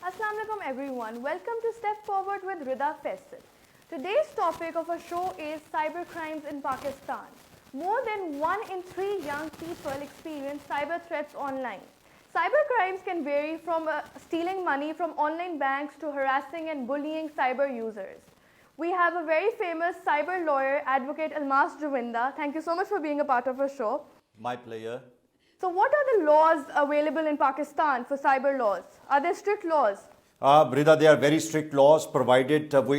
Assalamualaikum everyone. Welcome to Step Forward with Rida Faisal. Today's topic of our show is cyber crimes in Pakistan. More than 1 in 3 young people experience cyber threats online. Cyber crimes can vary from stealing money from online banks to harassing and bullying cyber users. We have a very famous cyber lawyer, Advocate Almas Jovinda. Thank you so much for being a part of our show. My pleasure. So what are the laws available in Pakistan for cyber laws? Are there strict laws? Brida, there are very strict laws provided we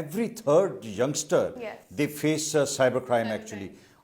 every third youngster they face cyber crime actually.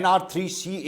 NR3C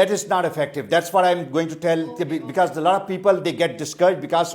That is not effective. That's what I'm going to tell, because a lot of people they get discouraged because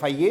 FIA,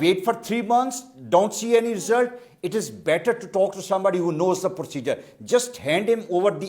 wait for 3 months, don't see any result. It is better to talk to somebody who knows the procedure. Just hand him over the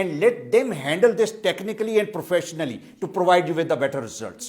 and let them handle this technically and professionally to provide you with the better results.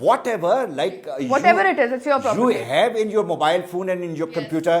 whatever it is, it's your property. You have in your mobile phone and in your computer,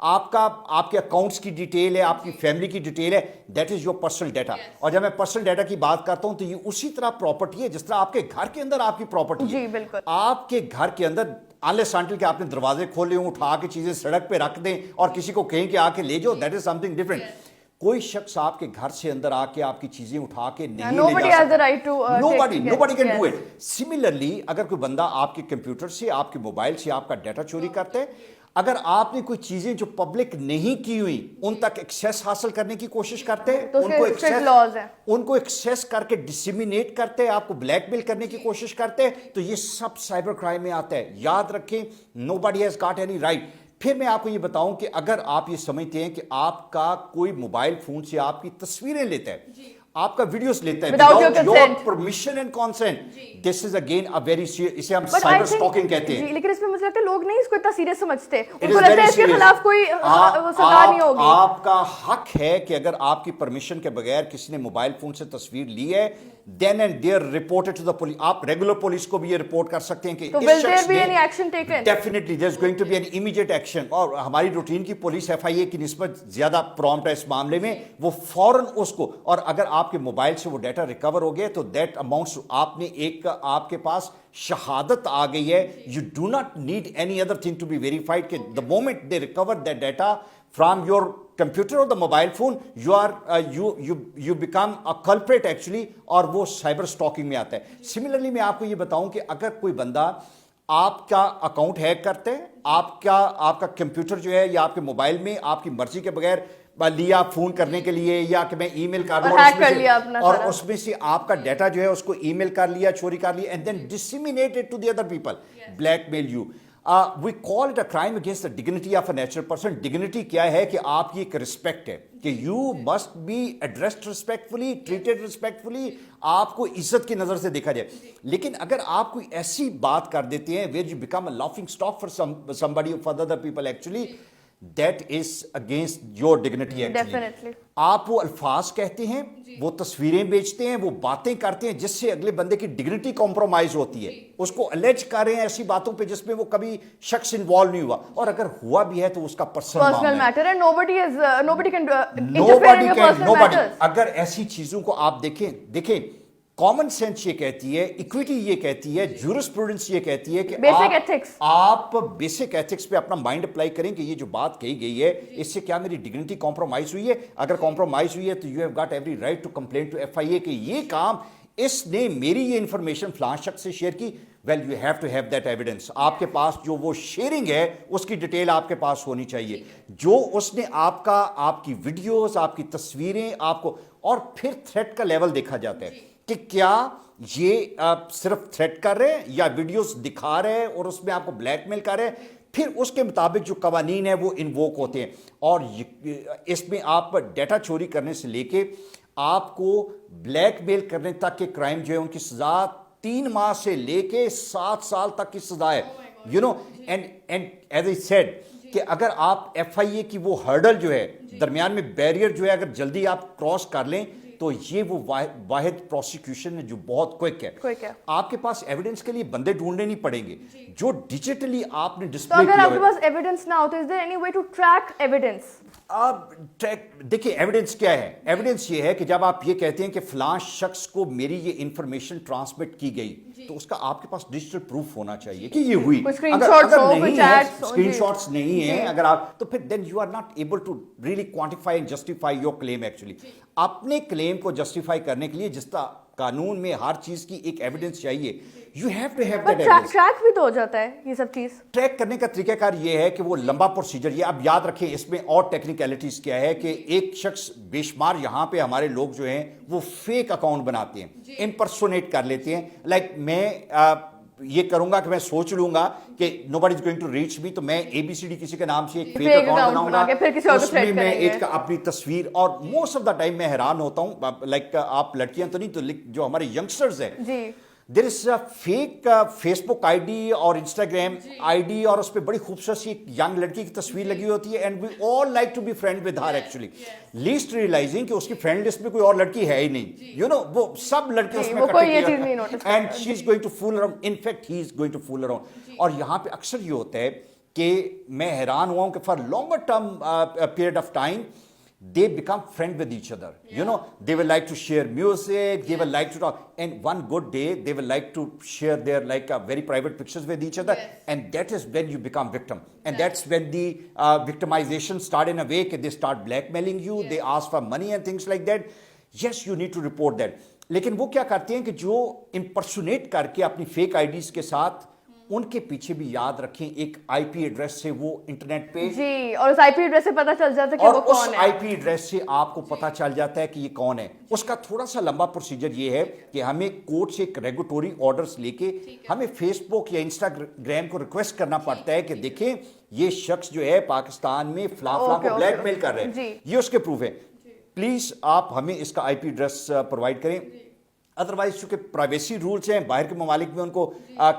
آپ کے accounts کی detail ہے, آپ کی family کی detail ہے, that is your personal data. اور جب میں پرسنل ڈیٹا کی بات کرتا ہوں تو یہ اسی طرح پراپرٹی ہے جس طرح آپ کے گھر کے اندر آپ کی پراپرٹی ہے. جی بالکل. آپ کے گھر کے اندر انلیس انٹل کہ آپ نے دروازے کھولے ہوں, اٹھا کے چیزیں سڑک پہ رکھ دیں اور کسی کو کہیں کہ آ کے لے جاؤ, that is some thing different. کوئی شخص آپ کے گھر سے اندر آ کے آپ کی چیزیں اٹھا کے نہیں لے جا سکتا. Nobody can do it. Similarly, اگر کوئی بندہ آپ کے کمپیوٹر سے, آپ کے موبائل سے آپ کا ڈیٹا چوری کرتا ہے, اگر آپ نے کوئی چیزیں جو پبلک نہیں کی ہوئی ان تک ایکسیس حاصل کرنے کی کوشش کرتے ہیں, ان کو ایکسیس کر کے ڈسیمینیٹ کرتے ہیں, آپ کو بلیک میل کرنے کی کوشش کرتے ہیں, تو یہ سب سائبر کرائم میں آتا ہے. یاد رکھیں, nobody has got any right. پھر میں آپ کو یہ بتاؤں کہ اگر آپ یہ سمجھتے ہیں کہ آپ کا کوئی موبائل فون سے آپ کی تصویریں لیتا ہے, آپ کا ویڈیوز لیتا ہے without your permission and consent, this is again a very serious, اسے ہم سائبر سٹاکنگ کہتے ہیں. لیکن اس میں مجھے لگتا ہے لوگ نہیں اس کو اتنا سیریس سمجھتے, ان کو لگتا ہے اس کے خلاف کوئی سزا نہیں ہوگی. آپ کا حق ہے کہ اگر آپ کی پرمیشن کے بغیر کسی نے موبائل فون سے تصویر لی ہے, then and there report it to the police. آپ ریگولر پولیس کو بھی یہ رپورٹ کر سکتے ہیں کہ will there be any action taken? Definitely there is going to be an immediate action. اور ہماری روٹین کی پولیس FIA کی نسبت زیادہ پرومپٹ ہے اس معاملے میں, وہ فوراً اس کو, اور اگر آپ کے موبائل سے وہ ڈیٹا ریکور ہو گیا تو دیٹ اماؤنٹس, آپ نے ایک آپ کے پاس شہادت آ گئی ہے. You do not need any other thing to be verified کہ the moment they recover that data from your computer or the mobile phone, you are you become a culprit actually, اور وہ سائبر اسٹاکنگ میں آتا ہے. Similarly میں آپ کو یہ بتاؤں کہ اگر کوئی بندہ آپ کا اکاؤنٹ ہیک کرتے ہیں, آپ کا کمپیوٹر جو ہے یا آپ کے موبائل میں آپ کی مرضی کے بغیر لیا فون کرنے کے لیے, یا کہ میں ای میل کر دوں اور اس میں سے آپ کا ڈیٹا جو ہے اس کو ای میل کر لیا, چوری کر لیا, and then disseminate it to the other people, blackmail you. We call it a crime against the dignity of a natural person. Dignity کیا ہے کہ آپ کی ایک رسپیکٹ ہے کہ you must be addressed respectfully, treated respectfully, آپ کو عزت کی نظر سے دیکھا جائے. لیکن اگر آپ کوئی ایسی بات کر دیتے ہیں where you become a laughing stock for somebody or for other people actually, that is against your dignity actually. Definitely. آپ وہ الفاظ کہتے ہیں, وہ تصویریں بیچتے ہیں, وہ باتیں کرتے ہیں جس سے اگلے بندے کی ڈگنیٹی کمپرومائز ہوتی ہے, اس کو الیج کر رہے ہیں ایسی باتوں پہ جس میں وہ کبھی شخص انوالو نہیں ہوا, اور اگر ہوا بھی ہے تو اس کا پرسنل میٹر ہے. nobody can interfere in your personal matters. اگر ایسی چیزوں کو آپ دیکھیں کامن سینس یہ کہتی ہے, ایکویٹی یہ کہتی ہے, جورسپروڈنس یہ کہتی ہے کہ آپ بیسک ایتھکس پہ اپنا مائنڈ اپلائی کریں کہ یہ جو بات کہی گئی ہے اس سے کیا میری ڈگنیٹی کمپرومائز ہوئی ہے. اگر کمپرومائز ہوئی ہے تو you have got every right to complain to FIA کہ یہ کام اس نے میری یہ انفارمیشن فلاں شخص سے شیئر کی. Well you have to have that evidence. آپ کے پاس جو وہ شیئرنگ ہے اس کی ڈیٹیل آپ کے پاس ہونی چاہیے, جو اس نے آپ کی ویڈیوز, آپ کی تصویریں, آپ کو, اور پھر تھریٹ کا لیول دیکھا جاتا ہے کہ کیا یہ صرف تھریٹ کر رہے ہیں یا ویڈیوز دکھا رہے ہیں اور اس میں آپ کو بلیک میل کر رہے ہیں. پھر اس کے مطابق جو قوانین ہیں وہ انووک ہوتے ہیں, اور اس میں آپ ڈیٹا چوری کرنے سے لے کے آپ کو بلیک میل کرنے تک کے کرائم جو ہے ان کی سزا 3 ماہ سے لے کے 7 سال تک کی سزا ہے. You know and as a said کہ اگر آپ FIA کی وہ ہرڈل جو ہے درمیان میں بیریئر جو ہے اگر جلدی آپ کراس کر لیں تو یہ وہ واحد پروسیکیوشن ہے جو بہت کوئک ہے. آپ کے پاس ایویڈنس کے لیے بندے ڈھونڈنے نہیں پڑیں گے جو ڈیجیٹلی آپ نے ڈسپلے کیا. اگر آپ کے پاس ایویڈنس نہ ہو تو is there any way to track evidence? آپ دیکھیں ایویڈنس کیا ہے. ایویڈنس یہ ہے کہ جب آپ یہ کہتے ہیں کہ فلاں شخص کو میری یہ انفارمیشن ٹرانسمٹ کی گئی تو اس کا آپ کے پاس ڈیجیٹل پروف ہونا چاہیے کہ یہ ہوئی. اسکرین شاٹس نہیں ہیں اگر آپ, تو پھر then you are not able to really quantify and justify your claim. Actually اپنے کلیم کو جسٹیفائی کرنے کے لیے جس طرح قانون میں ہر چیز کی ایک ایویڈنس چاہیے, you have to have that evidence. Track بھی تو ہو جاتا ہے یہ سب چیز. ٹریک کرنے کا طریقہ کار یہ ہے کہ وہ لمبا پروسیجر, یہ اب یاد رکھیں اس میں اور ٹیکنیکلٹیز کیا ہے کہ ایک شخص بے شمار یہاں پہ ہمارے لوگ جو ہیں وہ فیک اکاؤنٹ بناتے ہیں, امپرسونیٹ کر لیتے ہیں. لائک میں یہ کروں گا کہ میں سوچ لوں گا کہ nobody is going to reach me, تو میں ABCD کسی کے نام سے ایک فیک اکاؤنٹ بناؤں گا, اس میں میں ایک اپنی تصویر, اور موسٹ آف دا ٹائم میں حیران ہوتا ہوں, لائک آپ لڑکیاں تو نہیں, تو جو ہمارے ینگسٹرز ہیں there is a fake Facebook I D اور انسٹاگرام آئی ڈی, اور اس پہ بڑی خوبصورت سی ایک ینگ لڑکی کی تصویر لگی ہوتی ہے, and we all like to be friend with her actually, least realising کہ اس کی فرینڈ لسٹ میں کوئی اور لڑکی ہے ہی نہیں. یو نو وہ سب لڑکے اس میں اکٹھے ہیں, and she is going to fool around, in fact he is going to fool around. اور یہاں پہ اکثر یہ ہوتا ہے کہ میں حیران ہوا ہوں کہ for longer term period of time they become friend with each other. You know, they will like to share music, they will like to talk, and one good day they will like to share their like very private pictures with each other, and that is when you become victim, and that's when the victimization start in a way that they start blackmailing you, they ask for money and things like that. Yes, you need to report that. لیکن وہ کیا کرتے ہیں کہ جو impersonate کر کے اپنی fake IDs کے ساتھ ان کے پیچھے بھی یاد رکھیں ایک آئی پی ایڈریس سے وہ انٹرنیٹ پہ جی، اور اس آئی پی ایڈریس سے پتہ چل جاتا ہے کہ وہ کون ہے، اور اس آئی پی ایڈریس سے آپ کو پتہ چل جاتا ہے کہ یہ کون ہے. اس کا تھوڑا سا لمبا پروسیجر یہ ہے کہ ہمیں کورٹ سے ایک ریگوٹوری آرڈرز لے کے ہمیں فیس بک یا انسٹاگرام کو ریکویسٹ کرنا پڑتا ہے کہ دیکھیں یہ شخص جو ہے پاکستان میں فلاں فلاں کو بلیک میل کر رہے ہیں، یہ اس کے پروف ہے. پلیز آپ ہمیں اس کا آئی پی ایڈریس پرووائڈ کریں. ادروائز چونکہ پرائیویسی رولز ہیں باہر کے ممالک میں ان کو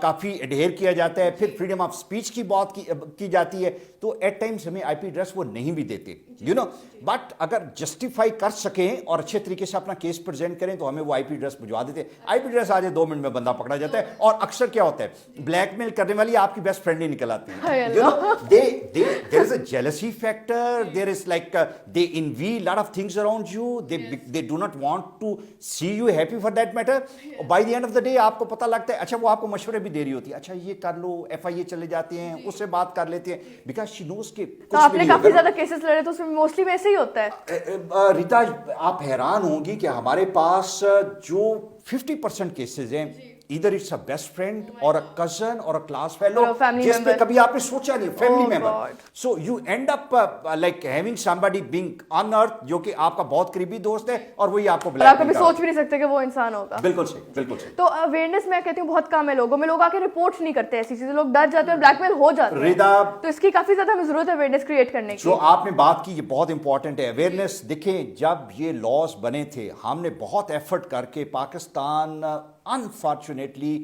کافی ایڈہیر کیا جاتا ہے، پھر فریڈم آف اسپیچ کی بات کی جاتی ہے، تو ایٹ ٹائمز ہمیں آئی پی ایڈریس وہ نہیں بھی دیتے یو نو. بٹ اگر جسٹیفائی کر سکیں اور اچھے طریقے سے اپنا کیس پریزنٹ کریں تو ہمیں وہ آئی پی ایڈریس بھجوا دیتے ہیں. آئی پی ایڈریس آ جائے 2 منٹ میں بندہ پکڑا جاتا ہے. اور اکثر کیا ہوتا ہے بلیک میل کرنے والی آپ کی بیسٹ فرینڈ ہی نکل آتی ہے. You know there is a jealousy factor, there is like they envy lot of things around you, they do not want to see you happy for that matter. By the end of the day آپ کو پتہ لگتا ہے, اچھا وہ آپ کو مشورے بھی دے رہی ہوتی ہے, اچھا یہ کر لو, ایف آئی اے چلے جاتے ہیں, اس سے بات کر لیتے ہیں, بیکاز شی نوز کہ تو آپ نے کافی زیادہ کیسز لڑے تو اس میں موسٹلی ویسے ہی ہوتا ہے. ریتا آپ حیران ہوں گی کہ ہمارے پاس جو 50% کیسز ہیں either it's a best friend or a cousin or a class fellow جس پہ کبھی آپ نے سوچا نہیں, family member. So you end up like having somebody being unearthed جو کہ آپ کا بہت قریبی دوست ہے اور وہی آپ کو بلیک میل آپ کبھی سوچ بھی نہیں سکتے کہ وہ انسان ہوگا. بالکل صحیح, بالکل صحیح. تو اویئرنیس میں کہتی ہوں بہت کم ہے لوگوں میں, لوگ آ کے رپورٹ نہیں کرتے ایسی چیزیں, لوگ ڈر جاتے ہیں, بلیک میل ہو جاتے ہیں. تو اس کی کافی زیادہ ہمیں ضرورت ہے اویئرنیس کریٹ کرنے کی. جو آپ نے بات کی یہ بہت امپورٹنٹ ہے اویئرنیس. دیکھیں جب یہ لاز بنے تھے ہم نے بہت ایفرٹ کر کے پاکستان انفارچونیٹلی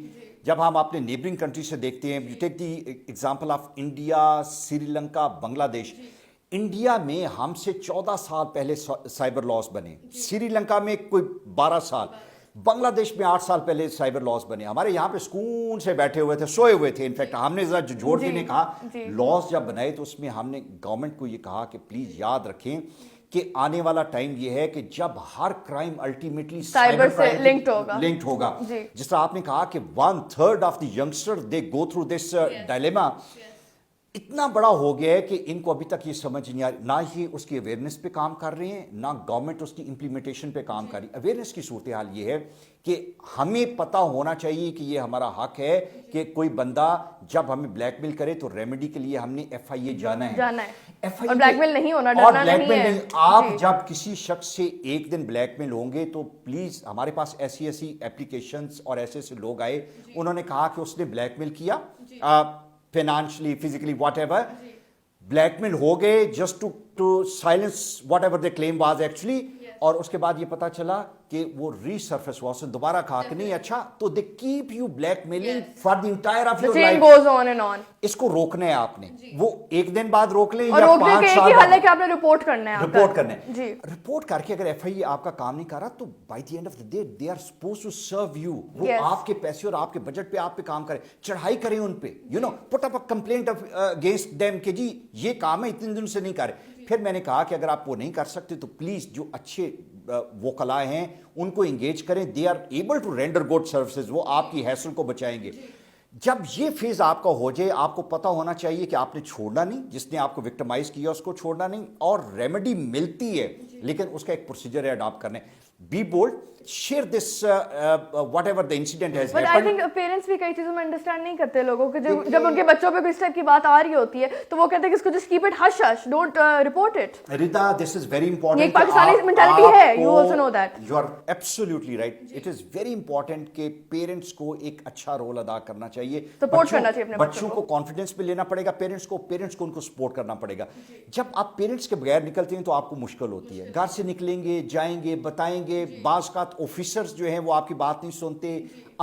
جب ہم اپنے نیبرنگ کنٹری سے دیکھتے ہیں, you take the example of India, Sri Lanka, Bangladesh. India میں ہم سے 14 سال پہلے سائبر لاز بنے, سری لنکا میں کوئی 12 سال, بنگلہ دیش میں 8 سال پہلے سائبر لاز بنے. ہمارے یہاں پہ سکون سے بیٹھے ہوئے تھے, سوئے ہوئے تھے. انفیکٹ ہم نے ذرا جوڑ جی نے کہا لاز جب بنائے تو اس میں ہم نے گورنمنٹ کو یہ کہا کہ پلیز یاد رکھیں کہ آنے والا ٹائم یہ ہے کہ جب ہر کرائم الٹیمیٹلی سائبر سے لنکڈ ہوگا. جس طرح آپ نے کہا کہ 1/3 of the youngster they go through this dilemma. اتنا بڑا ہو گیا ہے کہ ان کو ابھی تک یہ سمجھ نہیں آ رہی, نہ ہی اس کی اویئرنیس پہ کام کر رہے ہیں, نہ گورنمنٹ اس کی امپلیمنٹیشن پہ کام کر رہی. اویئرنیس کی صورتحال یہ ہے کہ ہمیں پتہ ہونا چاہیے کہ یہ ہمارا حق ہے کہ کوئی بندہ جب ہمیں بلیک میل کرے تو ریمیڈی کے لیے ہم نے ایف آئی اے جانا ہے. اور بلیک میل نہیں ہونا, ڈرنا نہیں ہے. آپ جب کسی شخص سے ایک دن بلیک میل ہوں گے تو پلیز, ہمارے پاس ایسی اپلیکیشنز اور ایسے لوگ آئے, انہوں نے کہا کہ اس نے بلیک میل کیا financially, physically, whatever, blackmail ہو گئے just to silence whatever they claim was actually, اور اس کے بعد یہ پتا چلا کہ وہ ری سرفیس ہوا, سے دوبارہ کہا کہ نہیں اچھا, تو they keep you blackmailing for the entire of your life. اس کو روکنا ہے آپ نے, وہ ایک دن بعد روک لیں یا 5 سال بعد, کہ آپ نے رپورٹ کرنا ہے. رپورٹ کرنا ہے, رپورٹ کر کے اگر ایف آئی اے آپ کا کام نہیں کر رہا تو by the end of the day they are supposed to serve you. وہ آپ کے پیسے اور آپ کے بجٹ پہ آپ پہ کام کریں, چڑھائی کریں ان پہ, you know put up a complaint against them کہ جی یہ کام ہے اتنے دن سے نہیں کر رہے. پھر میں نے کہا کہ اگر آپ وہ نہیں کر سکتے تو پلیز جو اچھے وکلاء ہیں ان کو انگیج کریں, they are able to render good services, وہ آپ کی حیثیت کو بچائیں گے. جب یہ فیز آپ کا ہو جائے آپ کو پتہ ہونا چاہیے کہ آپ نے چھوڑنا نہیں, جس نے آپ کو وکٹمائز کیا اس کو چھوڑنا نہیں, اور ریمیڈی ملتی ہے لیکن اس کا ایک پروسیجر ہے اڈاپٹ کرنے. Be bold, share this whatever the incident has happened. But I think parents بھی کئی چیزوں میں انڈرسٹینڈ نہیں کرتے لوگوں کہ جب ان کے بچوں پہ اس ٹائپ کی بات آ رہی ہوتی ہے تو وہ کہتے ہیں کہ اس کو just keep it hush hush, don't report it. Rita this is very important. یہ پاکستانی مینٹالٹی ہے, you also know that. You are absolutely right. It is very important کہ پیرنٹس کو ایک اچھا رول ادا کرنا چاہیے, سپورٹ کرنا چاہیے اپنے بچوں کو, کانفیڈنس پہ لینا پڑے گا پیرنٹس کو ان کو سپورٹ کرنا پڑے گا. جب آپ پیرنٹس کے بغیر نکلتے ہیں تو آپ کو مشکل ہوتی ہے. گھر سے نکلیں گے, جائیں گے, بتائیں گے, بعض اوقات آفیسرز جو ہیں وہ آپ کی بات نہیں سنتے,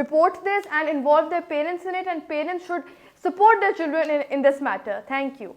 report this and involve their parents in it, and parents should support their children in this matter. Thank you.